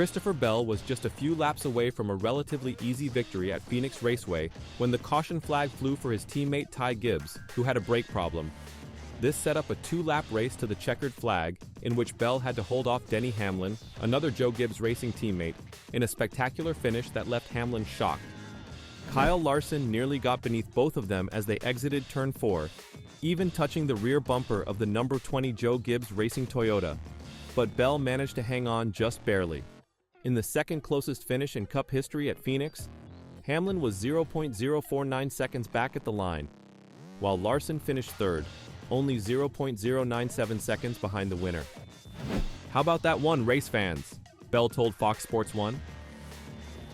Christopher Bell was just a few laps away from a relatively easy victory at Phoenix Raceway when the caution flag flew for his teammate Ty Gibbs, who had a brake problem. This set up a two-lap race to the checkered flag, in which Bell had to hold off Denny Hamlin, another Joe Gibbs Racing teammate, in a spectacular finish that left Hamlin shocked. Kyle Larson nearly got beneath both of them as they exited turn 4, even touching the rear bumper of the number 20 Joe Gibbs Racing Toyota. But Bell managed to hang on just barely. In the second closest finish in Cup history at Phoenix, Hamlin was 0.049 seconds back at the line, while Larson finished third, only 0.097 seconds behind the winner. "How about that one, race fans?" Bell told Fox Sports 1.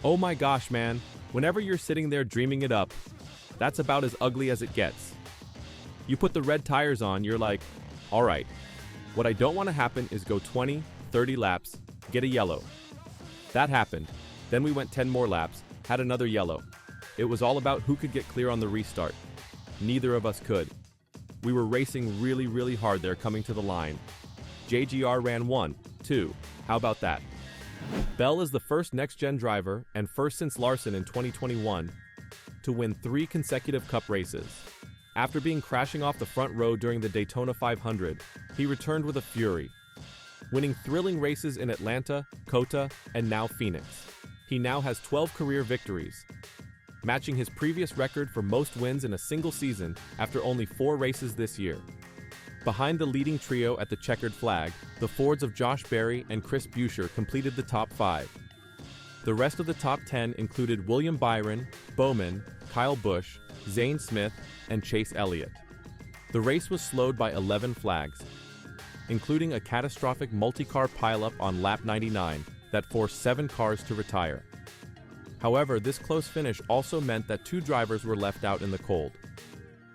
"Oh my gosh, man, whenever you're sitting there dreaming it up, that's about as ugly as it gets. You put the red tires on, you're like, all right, what I don't want to happen is go 20, 30 laps, get a yellow. That happened. Then we went 10 more laps, had another yellow. It was all about who could get clear on the restart. Neither of us could. We were racing really hard there coming to the line. JGR ran 1, 2. How about that?" Bell is the first next-gen driver, and first since Larson in 2021, to win 3 consecutive Cup races. After being crashing off the front row during the Daytona 500, he returned with a fury, winning thrilling races in Atlanta, COTA, and now Phoenix. He now has 12 career victories, matching his previous record for most wins in a single season after only 4 races this year. Behind the leading trio at the checkered flag, the Fords of Josh Berry and Chris Buescher completed the top 5. The rest of the top 10 included William Byron, Bowman, Kyle Busch, Zane Smith, and Chase Elliott. The race was slowed by 11 flags, including a catastrophic multi-car pileup on lap 99 that forced 7 cars to retire. However, this close finish also meant that 2 drivers were left out in the cold.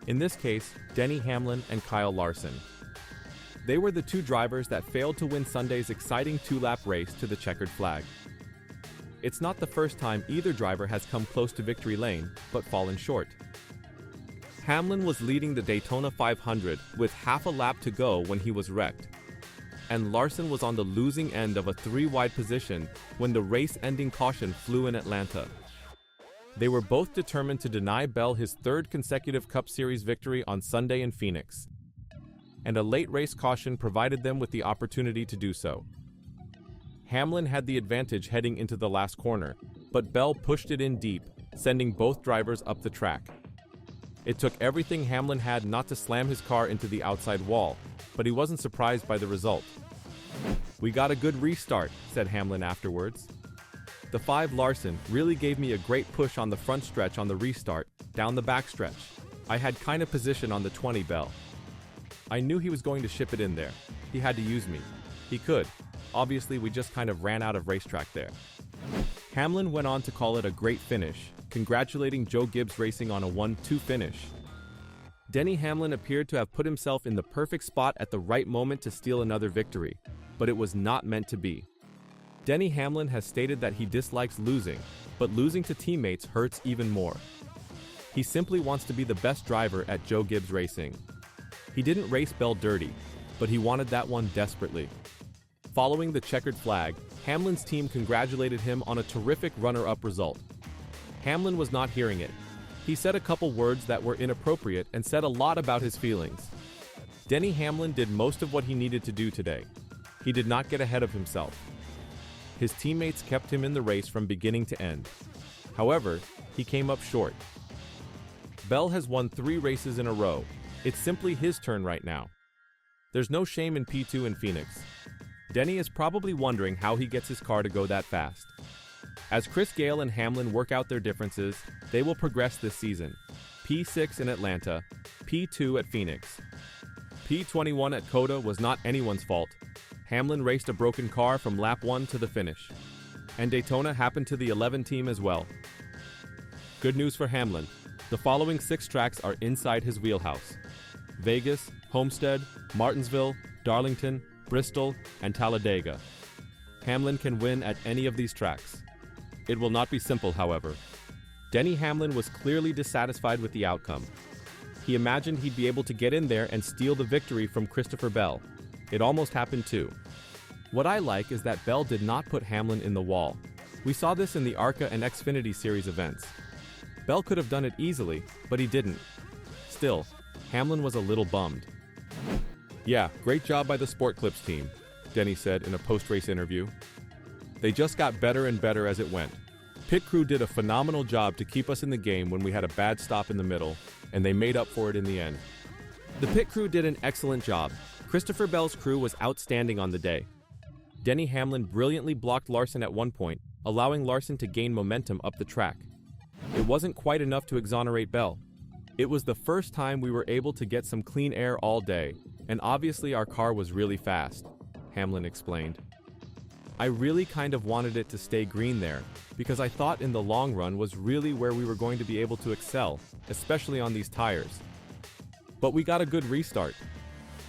In this case, Denny Hamlin and Kyle Larson. They were the 2 drivers that failed to win Sunday's exciting 2-lap race to the checkered flag. It's not the first time either driver has come close to victory lane, but fallen short. Hamlin was leading the Daytona 500 with half a lap to go when he was wrecked, and Larson was on the losing end of a 3-wide position when the race-ending caution flew in Atlanta. They were both determined to deny Bell his 3rd consecutive Cup Series victory on Sunday in Phoenix, and a late race caution provided them with the opportunity to do so. Hamlin had the advantage heading into the last corner, but Bell pushed it in deep, sending both drivers up the track. It took everything Hamlin had not to slam his car into the outside wall, but he wasn't surprised by the result. "We got a good restart," said Hamlin afterwards. "The 5 Larson really gave me a great push on the front stretch on the restart, down the back stretch. I had kind of position on the 20 Bell. I knew he was going to ship it in there. He had to use me. He could. Obviously, we just kind of ran out of racetrack there." Hamlin went on to call it a great finish, congratulating Joe Gibbs Racing on a 1-2 finish. Denny Hamlin appeared to have put himself in the perfect spot at the right moment to steal another victory, but it was not meant to be. Denny Hamlin has stated that he dislikes losing, but losing to teammates hurts even more. He simply wants to be the best driver at Joe Gibbs Racing. He didn't race Bell dirty, but he wanted that one desperately. Following the checkered flag, Hamlin's team congratulated him on a terrific runner-up result. Hamlin was not hearing it. He said a couple words that were inappropriate and said a lot about his feelings. Denny Hamlin did most of what he needed to do today. He did not get ahead of himself. His teammates kept him in the race from beginning to end. However, he came up short. Bell has won 3 races in a row. It's simply his turn right now. There's no shame in P2 in Phoenix. Denny is probably wondering how he gets his car to go that fast. As Chris Gale and Hamlin work out their differences, they will progress this season. P6 in Atlanta, P2 at Phoenix. P21 at COTA was not anyone's fault. Hamlin raced a broken car from lap 1 to the finish. And Daytona happened to the 11 team as well. Good news for Hamlin. The following 6 tracks are inside his wheelhouse: Vegas, Homestead, Martinsville, Darlington, Bristol, and Talladega. Hamlin can win at any of these tracks. It will not be simple, however. Denny Hamlin was clearly dissatisfied with the outcome. He imagined he'd be able to get in there and steal the victory from Christopher Bell. It almost happened too. What I like is that Bell did not put Hamlin in the wall. We saw this in the ARCA and Xfinity Series events. Bell could have done it easily, but he didn't. Still, Hamlin was a little bummed. "Yeah, great job by the Sport Clips team," Denny said in a post-race interview. "They just got better and better as it went. Pit crew did a phenomenal job to keep us in the game when we had a bad stop in the middle, and they made up for it in the end." The pit crew did an excellent job. Christopher Bell's crew was outstanding on the day. Denny Hamlin brilliantly blocked Larson at one point, allowing Larson to gain momentum up the track. It wasn't quite enough to exonerate Bell. It was the first time we were able to get some clean air all day, and obviously our car was really fast, Hamlin explained. "I really kind of wanted it to stay green there, because I thought in the long run was really where we were going to be able to excel, especially on these tires. But we got a good restart.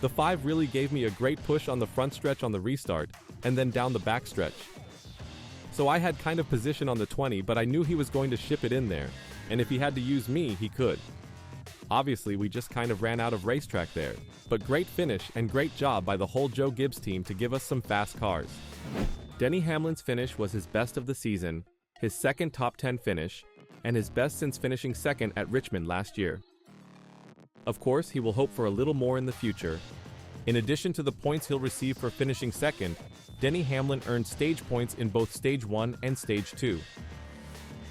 The 5 really gave me a great push on the front stretch on the restart, and then down the back stretch. So I had kind of position on the 20, but I knew he was going to ship it in there, and if he had to use me, he could. Obviously, we just kind of ran out of racetrack there, but great finish and great job by the whole Joe Gibbs team to give us some fast cars." Denny Hamlin's finish was his best of the season, his second top 10 finish, and his best since finishing second at Richmond last year. Of course, he will hope for a little more in the future. In addition to the points he'll receive for finishing second, Denny Hamlin earned stage points in both Stage 1 and Stage 2.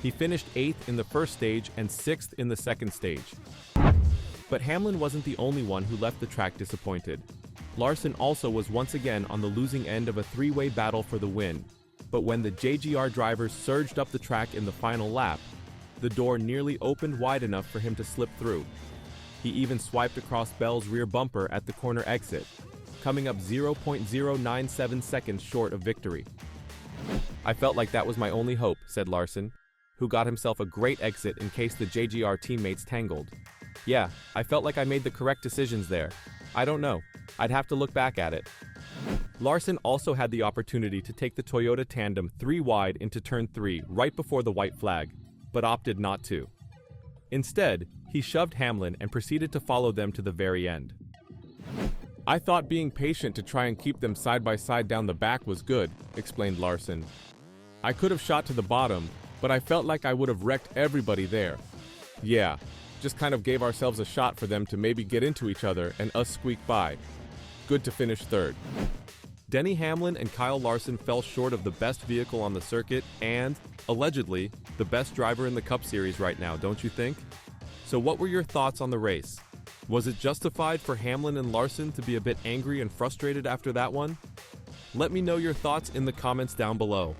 He finished 8th in the first stage and 6th in the second stage. But Hamlin wasn't the only one who left the track disappointed. Larson also was once again on the losing end of a 3-way battle for the win, but when the JGR drivers surged up the track in the final lap, the door nearly opened wide enough for him to slip through. He even swiped across Bell's rear bumper at the corner exit, coming up 0.097 seconds short of victory. "I felt like that was my only hope," said Larson, who got himself a great exit in case the JGR teammates tangled. "Yeah, I felt like I made the correct decisions there. I don't know. I'd have to look back at it." Larson also had the opportunity to take the Toyota tandem 3 wide into turn 3 right before the white flag, but opted not to. Instead, he shoved Hamlin and proceeded to follow them to the very end. "I thought being patient to try and keep them side by side down the back was good," explained Larson. "I could have shot to the bottom, but I felt like I would have wrecked everybody there. Yeah, just kind of gave ourselves a shot for them to maybe get into each other and us squeak by. Good to finish third." Denny Hamlin and Kyle Larson fell short of the best vehicle on the circuit and, allegedly, the best driver in the Cup Series right now, don't you think? So what were your thoughts on the race? Was it justified for Hamlin and Larson to be a bit angry and frustrated after that one? Let me know your thoughts in the comments down below.